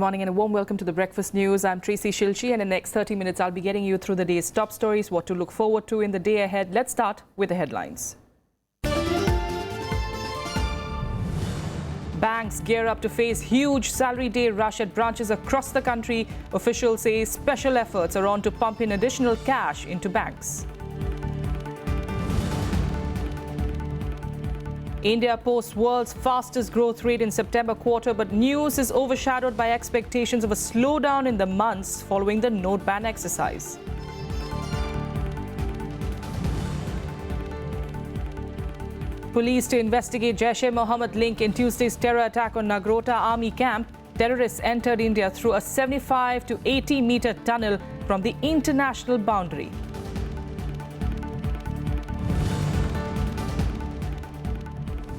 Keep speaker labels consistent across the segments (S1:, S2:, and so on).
S1: morning and a warm welcome to the Breakfast News. I'm Tracy Shilchi, and in the next 30 minutes I'll be getting you through the day's top stories, what to look forward to in the day ahead. Let's start with the headlines. Banks gear up to face huge salary day rush at branches across the country. Officials say special efforts are on to pump in additional cash into banks. India posts world's fastest growth rate in September quarter, but news is overshadowed by expectations of a slowdown in the months following the note ban exercise. Police to investigate Jaish-e-Mohammed link in Tuesday's terror attack on Nagrota army camp. Terrorists entered India through a 75 to 80-meter tunnel from the international boundary.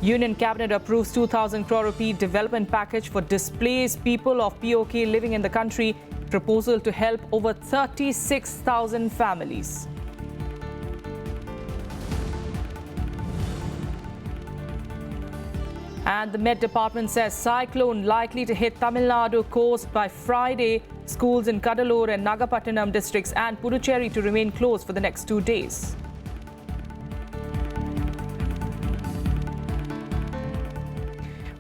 S1: Union Cabinet approves 2,000 crore rupee development package for displaced people of POK living in the country. Proposal to help over 36,000 families. And the Met Department says cyclone likely to hit Tamil Nadu coast by Friday. Schools in Cuddalore and Nagapattinam districts and Puducherry to remain closed for the next 2 days.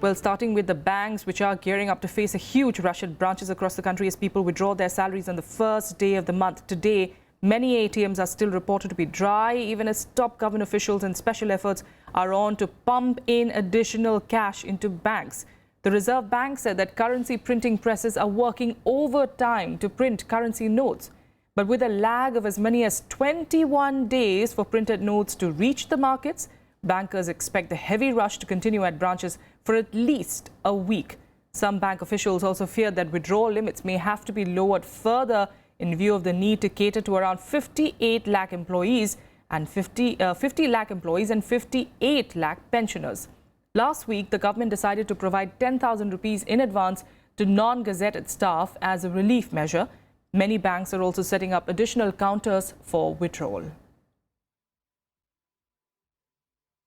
S1: Well, starting with the banks, which are gearing up to face a huge rush at branches across the country as people withdraw their salaries on the first day of the month. Today, many ATMs are still reported to be dry, even as top government officials and special efforts are on to pump in additional cash into banks. The Reserve Bank said that currency printing presses are working overtime to print currency notes. But with a lag of as many as 21 days for printed notes to reach the markets, bankers expect the heavy rush to continue at branches for at least a week. Some bank officials also fear that withdrawal limits may have to be lowered further in view of the need to cater to around 58 lakh employees and 50 lakh employees and 58 lakh pensioners. Last week, the government decided to provide 10,000 rupees in advance to non-gazetted staff as a relief measure. Many banks are also setting up additional counters for withdrawal.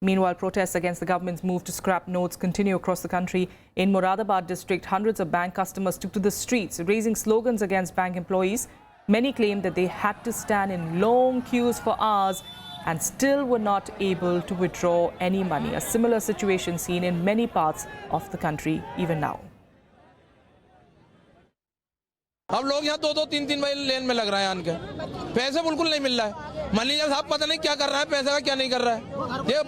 S1: Meanwhile, protests against the government's move to scrap notes continue across the country. In Moradabad district, hundreds of bank customers took to the streets, raising slogans against bank employees. Many claimed that they had to stand in long queues for hours and still were not able to withdraw any money. A similar situation seen in many parts of the country even now.
S2: अब लोग यहाँ 2-2, 3-3 महीने लेन में लग रहा है आनके पैसे बिल्कुल नहीं मिल रहा है मैनेजर साहब पता नहीं क्या कर रहा है पैसे का क्या नहीं कर रहा है ये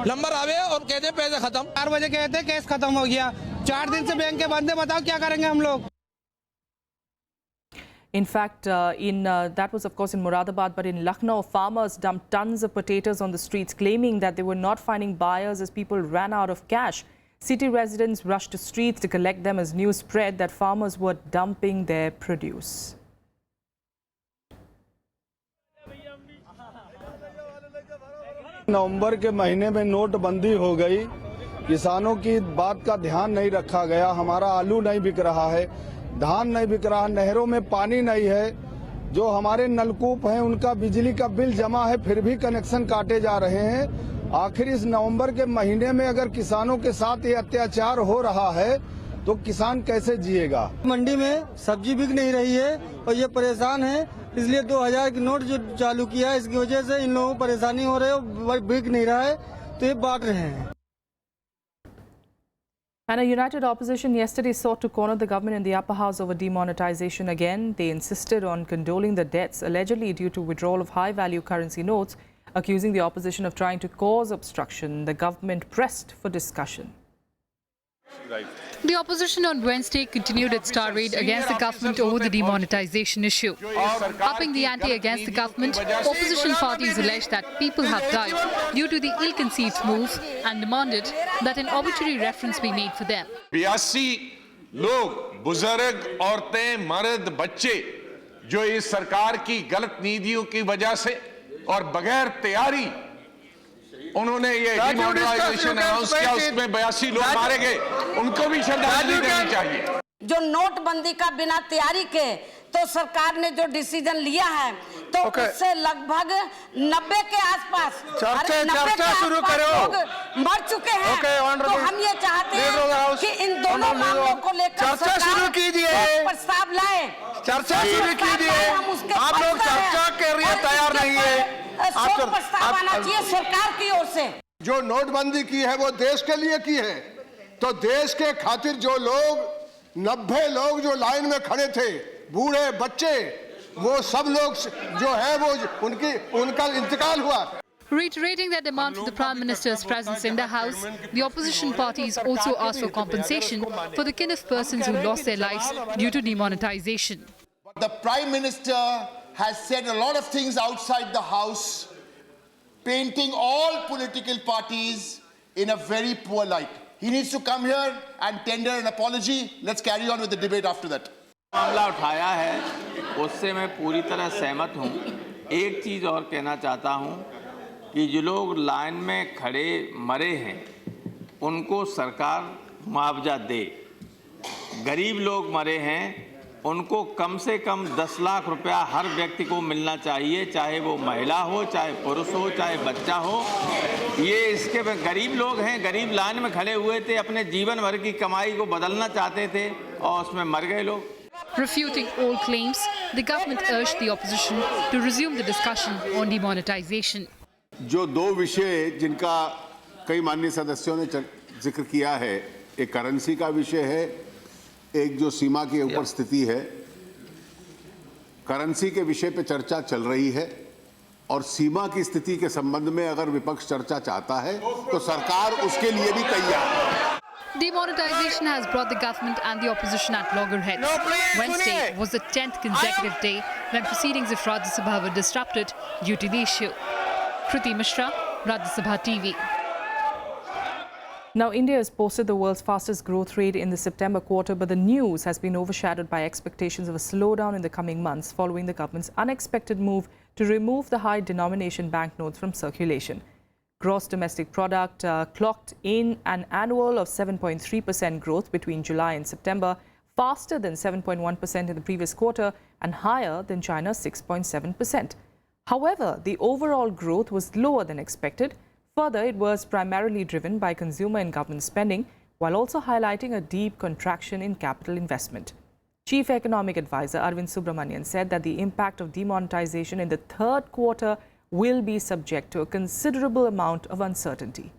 S2: नंबर आवे और कहते हैं पैसे खत्म
S3: 4 बजे कहते हैं केस खत्म हो गया 4 दिन से बैंक के बंद है बताओ क्या करेंगे हम लोग.
S1: In fact, that was of course in Moradabad, but in Lucknow, farmers dumped tons of potatoes on the streets, claiming that they were not finding buyers as people ran out of cash. City residents rushed to streets to collect them as news spread that farmers were dumping their produce.
S4: नवंबर के महीने में नोटबंदी हो गई, किसानों की बात का ध्यान नहीं रखा गया. हमारा आलू नहीं बिक रहा है, धान नहीं बिक रहा, नहरों में पानी नहीं है, जो हमारे नलकूप हैं उनका बिजली का बिल जमा है फिर भी कनेक्शन काटे जा रहे हैं. आखिर इस नवंबर के महीने में अगर किसानों के साथ ये अत्याचार हो रहा है तो किसान कैसे जिएगा.
S3: मंडी में सब्जी बिक नहीं रही है और ये परेशान है, इसलिए 2000 की नोट जो चालू किया है इसकी वजह से इन लोगों को परेशानी हो रही है, बिक नहीं रहा है तो ये बांट रहे हैं.
S1: And a united opposition yesterday sought to corner the government in the upper house over demonetization again. They insisted on condoling the debts allegedly due to withdrawal of high-value currency notes, accusing the opposition of trying to cause obstruction. The government pressed for discussion.
S5: The opposition on Wednesday continued its tirade against the government over the demonetization issue. Upping the ante against the government, opposition parties alleged that people have died due to the ill-conceived move and demanded that an arbitrary reference be made for them.
S6: 82 लोग, बुजुर्ग, औरतें, मर्द, बच्चे जो इस सरकार की गलत नीतियों की वजह से और बगैर तैयारी उन्होंने ये डिमोनेटाइजेशन अनाउंस किया, उसमें 82 लोग मारे गए, उनको भी श्रद्धांजलि देनी चाहिए.
S7: जो नोटबंदी का बिना तैयारी के तो सरकार ने जो डिसीजन लिया है तो उससे लगभग 90 के आसपास
S8: चर्चा शुरू करो।
S7: मर चुके हैं। तो हम ये चाहते हैं कि इन दोनों मामलों को लेकर
S8: चर्चा शुरू कीजिए,
S7: प्रस्ताव लाए,
S8: चर्चा शुरू कीजिए। आप लोग चर्चा के लिए तैयार नहीं है।
S7: प्रस्ताव आना चाहिए सरकार की ओर से।
S9: जो नोटबंदी की है वो देश के लिए की है, तो देश के खातिर जो लोग 90 लोग जो लाइन में खड़े थे, बूढ़े बच्चे, वो सब लोग जो है वो उनका इंतकाल हुआ।
S5: Reiterating their demand for the Prime Minister's presence in the House, the opposition parties also asked for compensation for the kin of persons who lost their lives due to demonetization.
S10: The Prime Minister has said a lot of things outside the House, painting all political parties in a very poor light. He needs to come here and tender an apology. Let's carry on with the debate after that.
S11: मामला उठाया है उससे मैं पूरी तरह सहमत हूँ। एक चीज़ और कहना चाहता हूँ कि जो लोग लाइन में खड़े मरे हैं उनको सरकार मुआवजा दे। गरीब लोग मरे हैं उनको कम से कम 10 लाख रुपया हर व्यक्ति को मिलना चाहिए, चाहे वो महिला हो, चाहे पुरुष हो, चाहे बच्चा हो। ये इसके गरीब लोग हैं, गरीब लाइन में खड़े हुए थे, अपने जीवन भर की कमाई को बदलना चाहते थे और उसमें मर गए लोग।
S5: Refuting all claims, the government urged the opposition to resume the discussion on demonetization.
S9: जो दो विषय जिनका कई माननीय सदस्यों ने जिक्र किया है, एक करेंसी का विषय है, एक जो सीमा के ऊपर स्थिति है। करेंसी के विषय पे चर्चा चल रही है और सीमा की स्थिति के संबंध में अगर विपक्ष चर्चा चाहता है तो सरकार उसके लिए भी तैयार है।
S5: Demonetization has brought the government and the opposition at loggerheads. Wednesday was the 10th consecutive day when proceedings of Rajya Sabha were disrupted due to the issue. Kriti Mishra, Rajya Sabha TV.
S1: Now, India has posted the world's fastest growth rate in the September quarter, but the news has been overshadowed by expectations of a slowdown in the coming months following the government's unexpected move to remove the high denomination banknotes from circulation. Gross domestic product clocked in an annual of 7.3% growth between July and September, faster than 7.1% in the previous quarter and higher than China's 6.7%. However, the overall growth was lower than expected. Further, it was primarily driven by consumer and government spending, while also highlighting a deep contraction in capital investment. Chief Economic Advisor Arvind Subramanian said that the impact of demonetization in the third quarter will be subject to a considerable amount of uncertainty.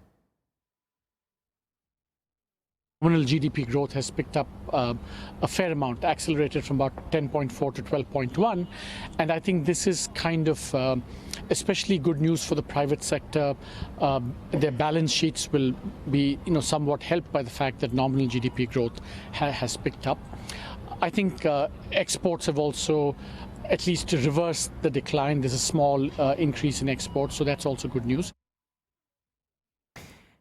S12: Nominal GDP growth has picked up a fair amount, accelerated from about 10.4 to 12.1, and I think this is kind of especially good news for the private sector. Their balance sheets will be, somewhat helped by the fact that nominal GDP growth has picked up. I think exports have also at least reversed the decline. There's a small increase in exports, so that's also good news.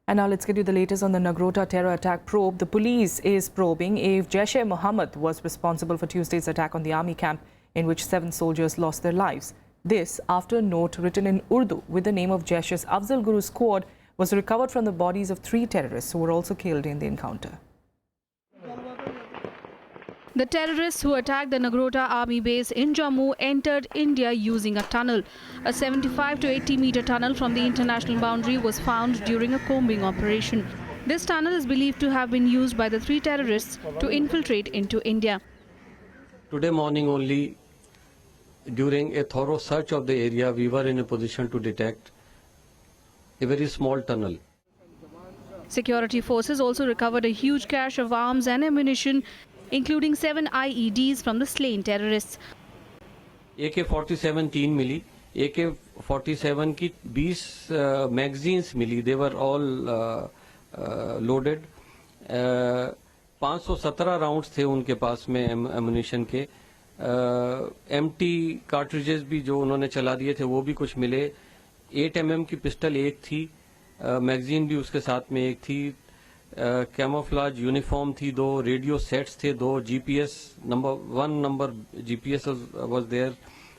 S1: And now let's get you the latest on the Nagrota terror attack probe. The police is probing if Jaish-e-Mohammed was responsible for Tuesday's attack on the army camp in which 7 soldiers lost their lives. This after a note written in Urdu with the name of Jaish's Afzal Guru squad was recovered from the bodies of 3 terrorists who were also killed in the encounter.
S13: The terrorists who attacked the Nagrota army base in Jammu entered India using a tunnel. A 75 to 80 meter tunnel from the international boundary was found during a combing operation. This tunnel is believed to have been used by the 3 terrorists to infiltrate into India.
S14: Today morning only, during a thorough search of the area, we were in a position to detect a very small tunnel.
S13: Security forces also recovered a huge cache of arms and ammunition, including 7 IEDs from the slain terrorists.
S14: AK-47 3 milli, AK-47 की 20 magazines milli. They were all loaded. 517 rounds थे उनके पास में ammunition के. empty cartridges भी जो उन्होंने चला दिए थे वो भी कुछ मिले. 8 mm की पिस्टल एक थी, मैगजीन भी उसके साथ में एक थी. कैमोफ्लाज यूनिफॉर्म थी 2, रेडियो सेट्स थे 2, GPS number GPS was there,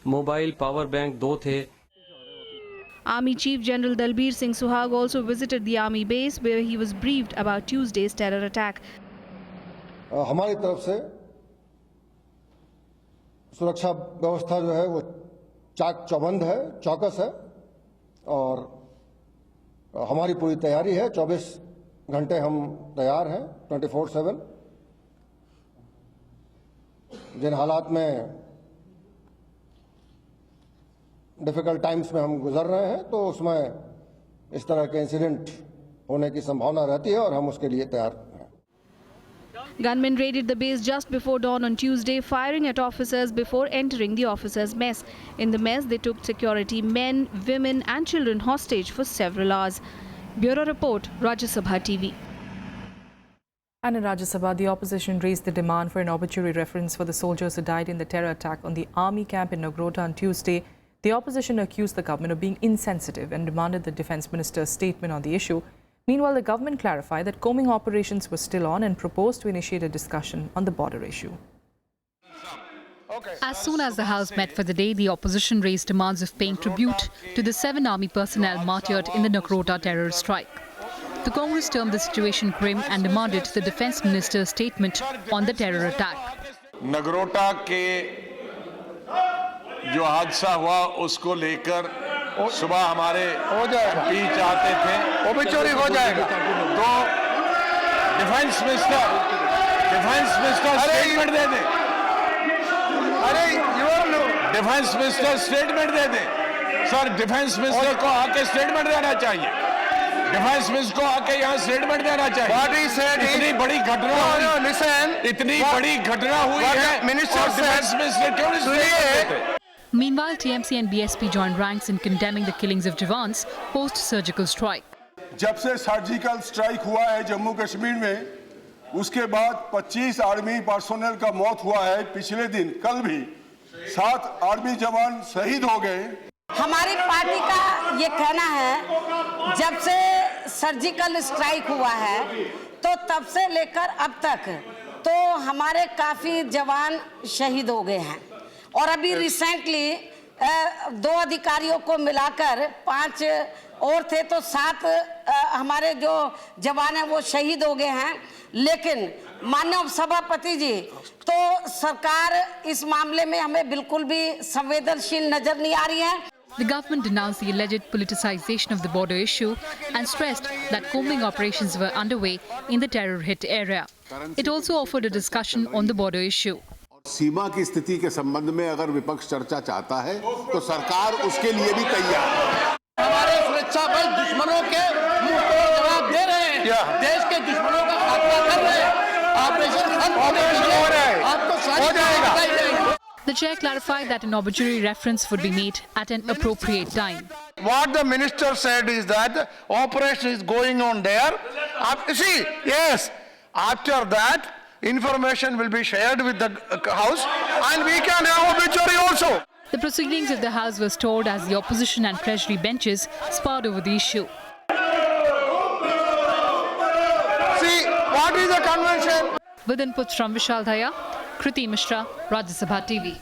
S14: mobile power bank 2 थे.
S13: Army Chief General Dalbir Singh Suhag also visited the army base where he was briefed about Tuesday's terror attack.
S15: हमारी तरफ से
S9: सुरक्षा व्यवस्था जो है वो चाक चौबंद है, चौकस है और हमारी पूरी तैयारी है। 24 घंटे हम तैयार हैं, 24/7। जिन हालात में डिफिकल्ट टाइम्स में हम गुजर रहे हैं तो उसमें इस तरह के इंसिडेंट होने की संभावना रहती है और हम उसके लिए तैयार हैं।
S13: Gunmen raided the base just before dawn on Tuesday, firing at officers before entering the officers' mess. In the mess, they took security men, women and children hostage for several hours. Bureau Report, Rajya Sabha TV.
S1: And in Rajya Sabha, the opposition raised the demand for an obituary reference for the soldiers who died in the terror attack on the army camp in Nagrota on Tuesday. The opposition accused the government of being insensitive and demanded the defence minister's statement on the issue. Meanwhile, the government clarified that combing operations were still on and proposed to initiate a discussion on the border issue.
S5: As soon as the House met for the day, the opposition raised demands of paying tribute to the 7 army personnel martyred in the Nagrota terror strike. The Congress termed the situation grim and demanded the defence minister's statement on the terror attack.
S6: Nagrota के जो हादसा हुआ उसको लेकर सुबह हमारे MP चाहते थे ओबिचुरी हो जाएगा तो डिफेंस मिनिस्टर स्टेटमेंट दे दे। अरे डिफेंस मिनिस्टर स्टेटमेंट दे दे। सर डिफेंस मिनिस्टर को आके स्टेटमेंट देना चाहिए। डिफेंस मिनिस्टर को आके यहाँ स्टेटमेंट देना चाहिए। इतनी बड़ी घटना हुई, इतनी बड़ी घटना हुई है, मिनिस्टर डिफेंस मिनिस्टर क्यों नहीं स्टेटमेंट देते?
S5: Meanwhile, TMC and BSP joined ranks in condemning the killings of jawans post-surgical strike.
S9: जब से सर्जिकल स्ट्राइक हुआ है जम्मू कश्मीर में, उसके बाद 25 आर्मी पर्सोनेल का मौत हुआ है। पिछले दिन कल भी 7 आर्मी जवान शहीद हो गए।
S7: हमारी पार्टी का ये कहना है जब से सर्जिकल स्ट्राइक हुआ है तो तब से लेकर अब तक तो हमारे काफी जवान शहीद हो गए हैं और अभी रिसेंटली 2 अधिकारियों को मिलाकर 5 और थे तो 7 हमारे जो जवान हैं वो शहीद हो गए हैं। लेकिन माननीय सभापति जी तो सरकार इस मामले में हमें बिल्कुल भी संवेदनशील नजर नहीं आ रही है।
S5: The government denounced the alleged politicization of the border issue and stressed that combing operations were underway in the terror-hit area. It also offered a discussion on the border issue.
S9: सीमा की स्थिति के संबंध में अगर विपक्ष चर्चा चाहता है तो सरकार उसके लिए भी तैयार है।
S2: हमारे सुरक्षा बल दुश्मनों के मुंह तोड़ जवाब दे रहे हैं, देश के दुश्मनों का खात्मा कर रहे हैं। ऑपरेशन खत्म होने के लिए आपको सारी बताई जाएगी।
S5: The chair clarified that an obituary reference would be made at an appropriate time.
S8: What the minister said is that the operation is going on there. See, yes, after that, information will be shared with the House and we can have obituary also.
S5: The proceedings of the House were stalled as the opposition and Treasury benches sparred over the issue.
S8: See, what is the convention?
S5: With inputs from Vishal Dhaya, Kriti Mishra, Rajya Sabha TV.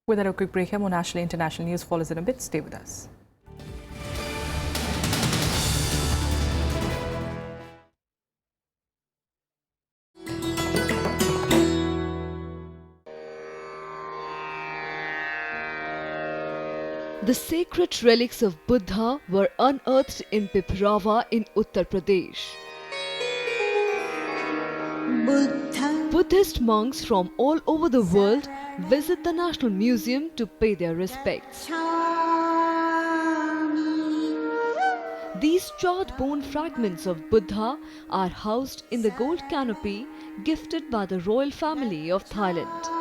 S1: With a quick break here, more national and international news follows in a bit. Stay with us.
S15: The sacred relics of Buddha were unearthed in Piprava in Uttar Pradesh. Buddhist monks from all over the world visit the National Museum to pay their respects. These charred bone fragments of Buddha are housed in the gold canopy gifted by the royal family of Thailand.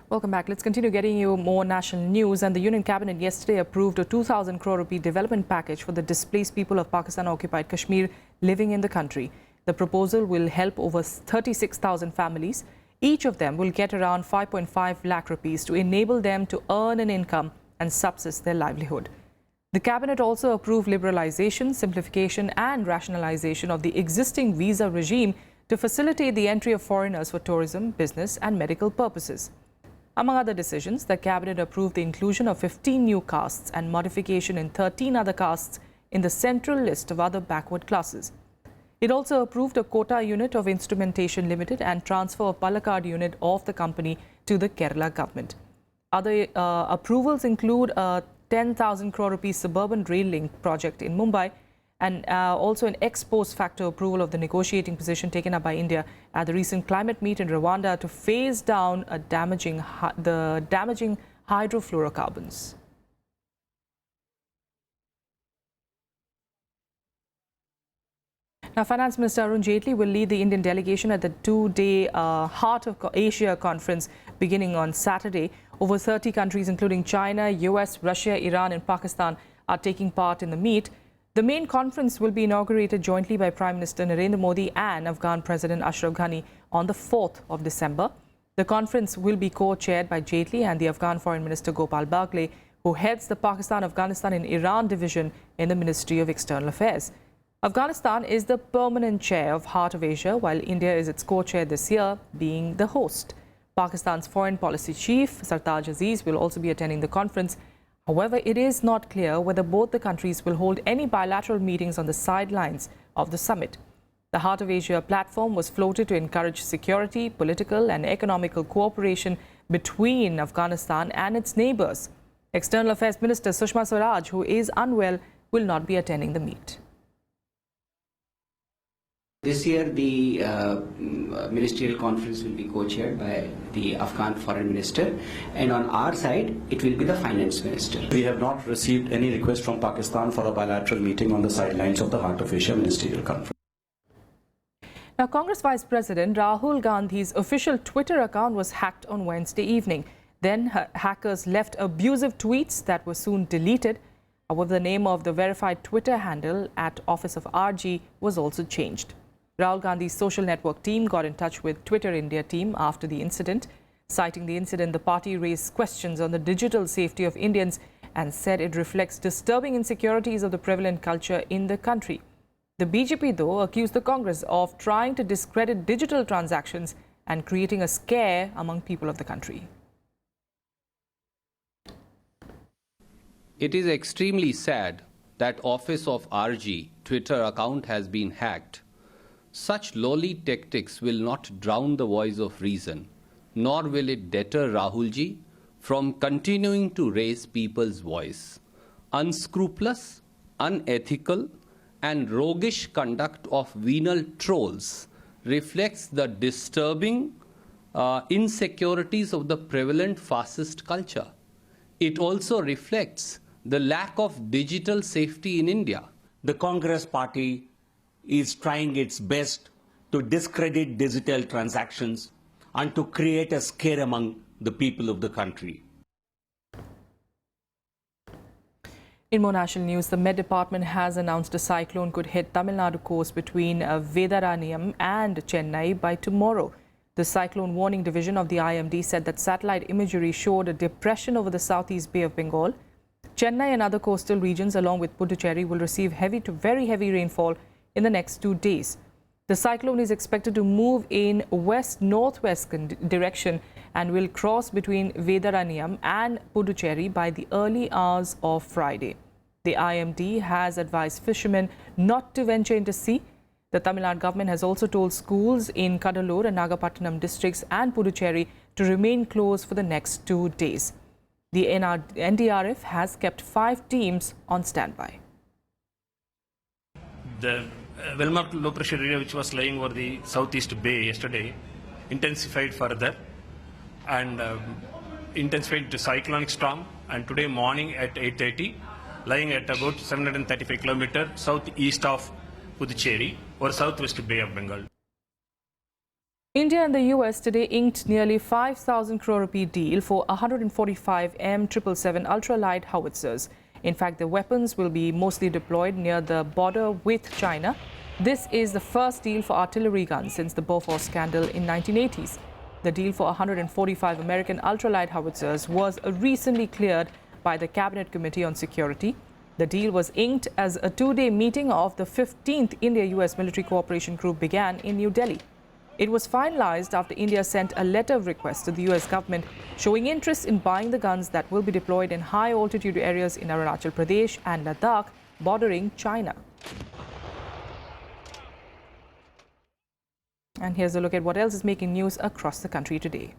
S1: Welcome back. Let's continue getting you more national news. And the Union Cabinet yesterday approved a 2,000 crore rupee development package for the displaced people of Pakistan-occupied Kashmir living in the country. The proposal will help over 36,000 families. Each of them will get around 5.5 lakh rupees to enable them to earn an income and subsist their livelihood. The Cabinet also approved liberalization, simplification and rationalization of the existing visa regime to facilitate the entry of foreigners for tourism, business and medical purposes. Among other decisions, the cabinet approved the inclusion of 15 new castes and modification in 13 other castes in the central list of other backward classes. It also approved a quota unit of Instrumentation Limited and transfer of Palakkad unit of the company to the Kerala government. Other approvals include a 10,000 crore rupees suburban rail link project in Mumbai and also an ex post facto approval of the negotiating position taken up by India at the recent climate meet in Rwanda to phase down the damaging hydrofluorocarbons. Now, Finance Minister Arun Jaitley will lead the Indian delegation at the two-day Heart of Asia conference beginning on Saturday. Over 30 countries, including China, US, Russia, Iran and Pakistan, are taking part in the meet. The main conference will be inaugurated jointly by Prime Minister Narendra Modi and Afghan President Ashraf Ghani on the 4th of December. The conference will be co-chaired by Jaitley and the Afghan Foreign Minister Gopal Bagle, who heads the Pakistan, Afghanistan and Iran division in the Ministry of External Affairs. Afghanistan is the permanent chair of Heart of Asia, while India is its co-chair this year, being the host. Pakistan's foreign policy chief, Sartaj Aziz, will also be attending the conference. However, it is not clear whether both the countries will hold any bilateral meetings on the sidelines of the summit. The Heart of Asia platform was floated to encourage security, political and economical cooperation between Afghanistan and its neighbours. External Affairs Minister Sushma Swaraj, who is unwell, will not be attending the meet.
S16: This year, the ministerial conference will be co-chaired by the Afghan foreign minister, and on our side, it will be the finance minister.
S17: We have not received any request from Pakistan for a bilateral meeting on the sidelines of the Heart of Asia ministerial conference.
S1: Now, Congress Vice President Rahul Gandhi's official Twitter account was hacked on Wednesday evening. Then hackers left abusive tweets that were soon deleted. However, the name of the verified Twitter handle at Office of RG was also changed. Rahul Gandhi's social network team got in touch with Twitter India team after the incident. Citing the incident, the party raised questions on the digital safety of Indians and said it reflects disturbing insecurities of the prevalent culture in the country. The BJP, though, accused the Congress of trying to discredit digital transactions and creating a scare among people of the country.
S18: It is extremely sad that Office of RG Twitter account has been hacked. Such lowly tactics will not drown the voice of reason, nor will it deter Rahulji from continuing to raise people's voice. Unscrupulous, unethical, and roguish conduct of venal trolls reflects the disturbing insecurities of the prevalent fascist culture. It also reflects the lack of digital safety in India.
S19: The Congress party is trying its best to discredit digital transactions and to create a scare among the people of the country.
S1: In more national news, the Met Department has announced a cyclone could hit Tamil Nadu coast between Vedaranyam and Chennai by tomorrow. The Cyclone Warning Division of the IMD said that satellite imagery showed a depression over the southeast Bay of Bengal. Chennai and other coastal regions along with Puducherry will receive heavy to very heavy rainfall in the next 2 days. The cyclone is expected to move in west-northwest direction and will cross between Vedaranyam and Puducherry by the early hours of Friday. The IMD has advised fishermen not to venture into sea. The Tamil Nadu government has also told schools in Kadalur and Nagapattinam districts and Puducherry to remain closed for the next 2 days. The NDRF has kept 5 teams on standby.
S20: The well-marked low-pressure area which was lying over the southeast bay yesterday intensified further and intensified to cyclonic storm, and today morning at 8:30 lying at about 735 km southeast of Puducherry or southwest Bay of Bengal.
S1: India and the US today inked nearly 5,000 crore rupee deal for 145 M777 ultralight howitzers. In fact, the weapons will be mostly deployed near the border with China. This is the first deal for artillery guns since the Bofors scandal in 1980s. The deal for 145 American ultralight howitzers was recently cleared by the Cabinet Committee on Security. The deal was inked as a 2-day meeting of the 15th India-US Military Cooperation Group began in New Delhi. It was finalized after India sent a letter of request to the US government showing interest in buying the guns that will be deployed in high-altitude areas in Arunachal Pradesh and Ladakh bordering China. And here's a look at what else is making news across the country today.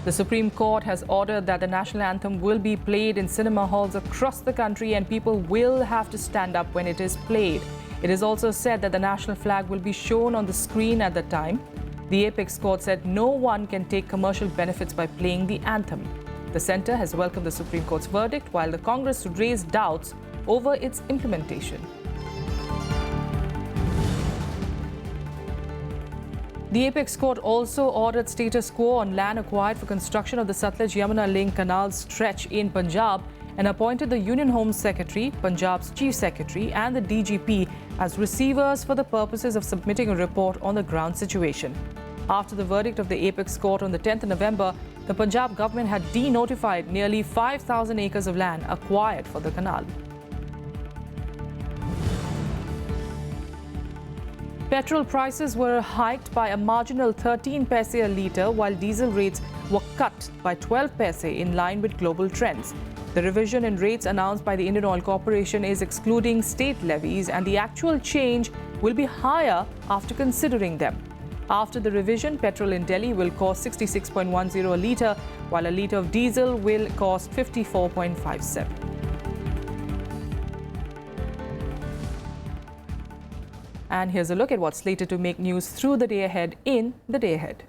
S1: The Supreme Court has ordered that the national anthem will be played in cinema halls across the country and people will have to stand up when it is played. It is also said that the national flag will be shown on the screen at the time. The Apex Court said no one can take commercial benefits by playing the anthem. The centre has welcomed the Supreme Court's verdict while the Congress raised doubts over its implementation. The Apex Court also ordered status quo on land acquired for construction of the Sutlej-Yamuna Link Canal stretch in Punjab and appointed the Union Home Secretary, Punjab's Chief Secretary and the DGP as receivers for the purposes of submitting a report on the ground situation. After the verdict of the Apex Court on the 10th of November, the Punjab government had denotified nearly 5,000 acres of land acquired for the canal. Petrol prices were hiked by a marginal 13 paise a litre, while diesel rates were cut by 12 paise in line with global trends. The revision in rates announced by the Indian Oil Corporation is excluding state levies, and the actual change will be higher after considering them. After the revision, petrol in Delhi will cost 66.10 a litre, while a litre of diesel will cost 54.57. And here's a look at what's slated to make news through the day ahead in the day ahead.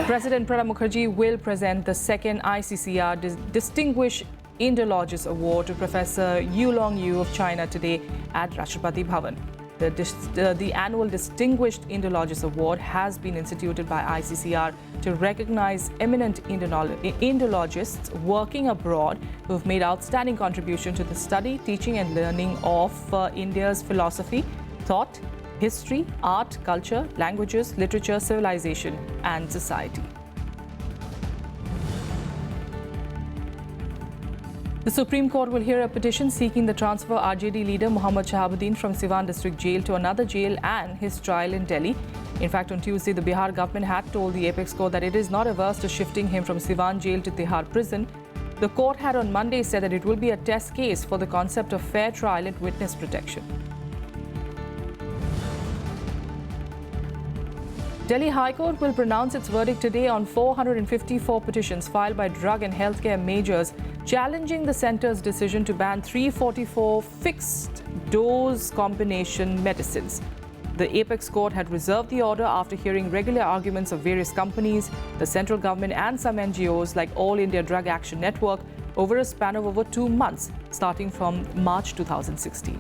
S1: President Pranab Mukherjee will present the second ICCR Distinguished Indologist Award to Professor Yu Long-yu of China today at Rashtrapati Bhavan. The annual Distinguished Indologist Award has been instituted by ICCR to recognize eminent Indologists working abroad who have made outstanding contribution to the study, teaching and learning of India's philosophy, thought, history, art, culture, languages, literature, civilization and society. The Supreme Court will hear a petition seeking the transfer of RJD leader Mohammad Shahabuddin from Siwan district jail to another jail and his trial in Delhi. In fact, on Tuesday, the Bihar government had told the Apex Court that it is not averse to shifting him from Siwan jail to Tihar prison. The court had on Monday said that it will be a test case for the concept of fair trial and witness protection. Delhi High Court will pronounce its verdict today on 454 petitions filed by drug and healthcare majors challenging the centre's decision to ban 344 fixed-dose combination medicines. The Apex Court had reserved the order after hearing regular arguments of various companies, the central government and some NGOs like All India Drug Action Network over a span of over 2 months, starting from March 2016.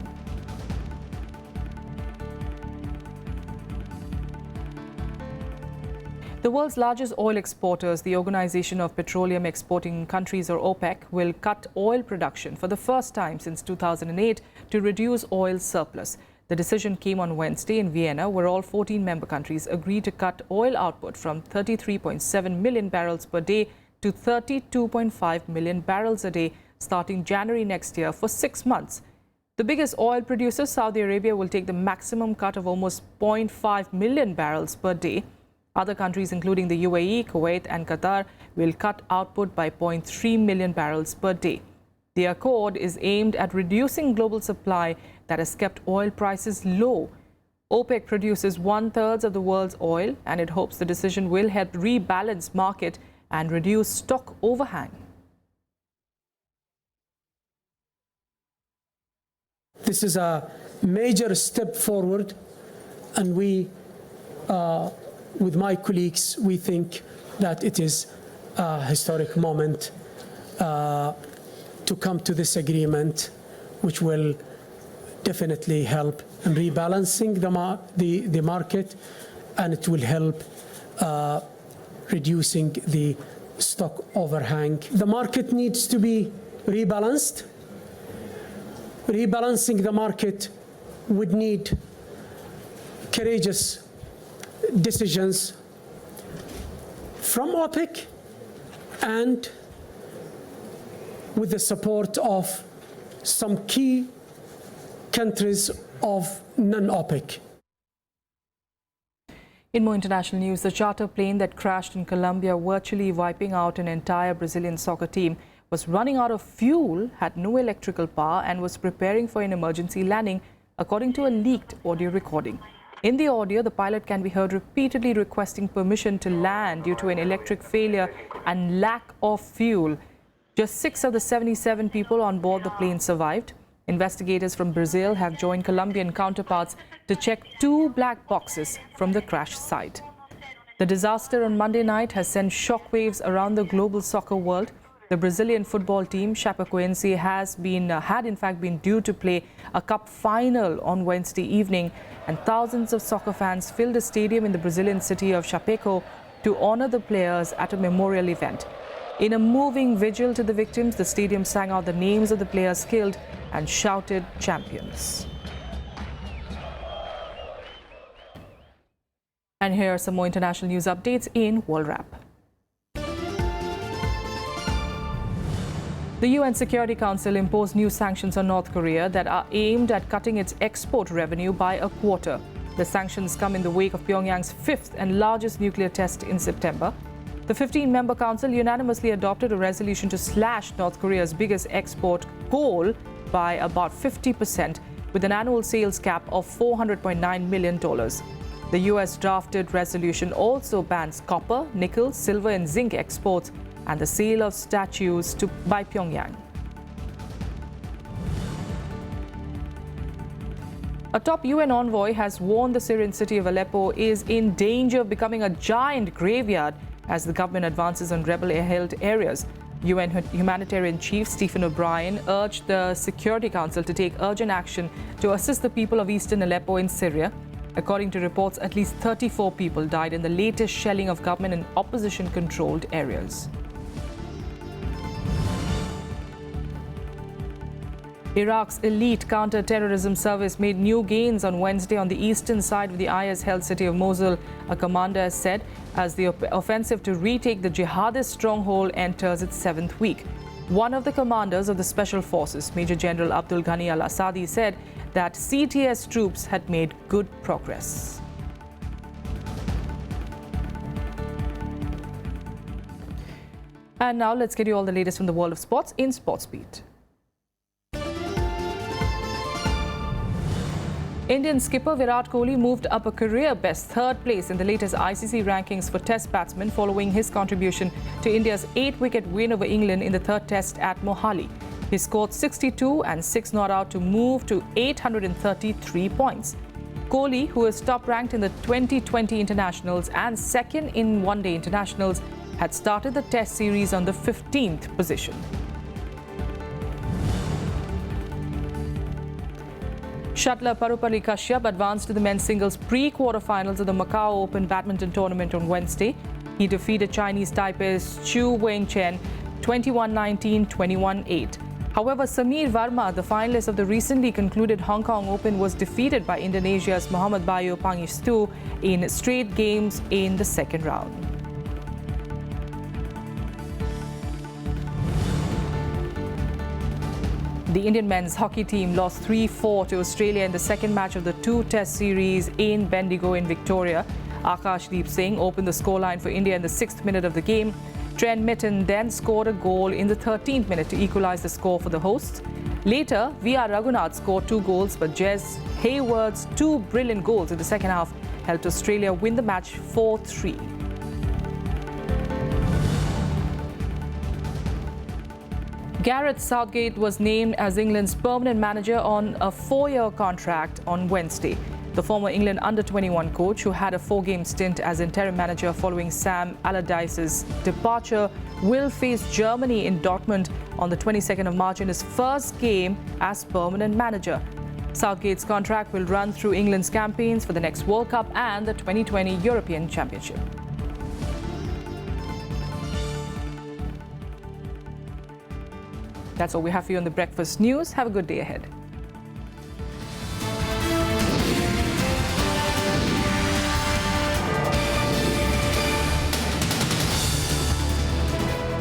S1: The world's largest oil exporters, the Organization of Petroleum Exporting Countries or OPEC, will cut oil production for the first time since 2008 to reduce oil surplus. The decision came on Wednesday in Vienna, where all 14 member countries agreed to cut oil output from 33.7 million barrels per day to 32.5 million barrels a day starting January next year for 6 months. The biggest oil producer, Saudi Arabia, will take the maximum cut of almost 0.5 million barrels per day. Other countries, including the UAE, Kuwait and Qatar, will cut output by 0.3 million barrels per day. The accord is aimed at reducing global supply that has kept oil prices low. OPEC produces 1/3 of the world's oil, and it hopes the decision will help rebalance market and reduce stock overhang.
S21: This is a major step forward, and we with my colleagues, we think that it is a historic moment to come to this agreement, which will definitely help in rebalancing the market, and it will help reducing the stock overhang. The market needs to be rebalanced. Rebalancing the market would need courageous decisions from OPEC and with the support of some key countries of non-OPEC.
S1: In more international news, the charter plane that crashed in Colombia, virtually wiping out an entire Brazilian soccer team, was running out of fuel, had no electrical power, and was preparing for an emergency landing, according to a leaked audio recording. In the audio, the pilot can be heard repeatedly requesting permission to land due to an electric failure and lack of fuel. Just 6 of the 77 people on board the plane survived. Investigators from Brazil have joined Colombian counterparts to check 2 black boxes from the crash site. The disaster on Monday night has sent shockwaves around the global soccer world. The Brazilian football team, Chapecoense, had in fact been due to play a cup final on Wednesday evening, and thousands of soccer fans filled a stadium in the Brazilian city of Chapecó to honor the players at a memorial event. In a moving vigil to the victims, the stadium sang out the names of the players killed and shouted champions. And here are some more international news updates in World Wrap. The UN Security Council imposed new sanctions on North Korea that are aimed at cutting its export revenue by a quarter. The sanctions come in the wake of Pyongyang's 5th and largest nuclear test in September. The 15-member council unanimously adopted a resolution to slash North Korea's biggest export, coal, by about 50%, with an annual sales cap of $400.9 million. The US drafted resolution also bans copper, nickel, silver and zinc exports and the sale of statues by Pyongyang. A top UN envoy has warned the Syrian city of Aleppo is in danger of becoming a giant graveyard as the government advances on rebel-held areas. UN humanitarian chief Stephen O'Brien urged the Security Council to take urgent action to assist the people of eastern Aleppo in Syria. According to reports, at least 34 people died in the latest shelling of government and opposition-controlled areas. Iraq's elite counter-terrorism service made new gains on Wednesday on the eastern side of the IS-held city of Mosul, a commander has said, as the offensive to retake the jihadist stronghold enters its 7th week. One of the commanders of the Special Forces, Major General Abdul Ghani al-Assadi, said that CTS troops had made good progress. And now let's get you all the latest from the world of sports in Sports Beat. Indian skipper Virat Kohli moved up a career-best 3rd place in the latest ICC rankings for Test batsmen following his contribution to India's 8-wicket win over England in the 3rd Test at Mohali. He scored 62 and 6 not out to move to 833 points. Kohli, who is top-ranked in the 2020 internationals and 2nd in one-day internationals, had started the Test series on the 15th position. Shuttler Parupalli Kashyap advanced to the men's singles pre-quarterfinals of the Macau Open badminton tournament on Wednesday. He defeated Chinese Taipei's Chu Wenchen 21-19, 21-8. However, Sameer Verma, the finalist of the recently concluded Hong Kong Open, was defeated by Indonesia's Muhammad Bayu Pangestu in straight games in the 2nd round. The Indian men's hockey team lost 3-4 to Australia in the 2nd match of the 2-test series in Bendigo in Victoria. Akashdeep Singh opened the scoreline for India in the 6th minute of the game. Trent Mitten then scored a goal in the 13th minute to equalise the score for the hosts. Later, V.R. Raghunath scored 2 goals, but Jez Hayward's 2 brilliant goals in the second half helped Australia win the match 4-3. Gareth Southgate was named as England's permanent manager on a 4-year contract on Wednesday. The former England under-21 coach, who had a 4-game stint as interim manager following Sam Allardyce's departure, will face Germany in Dortmund on the 22nd of March in his first game as permanent manager. Southgate's contract will run through England's campaigns for the next World Cup and the 2020 European Championship. That's all we have for you on the Breakfast News. Have a good day ahead.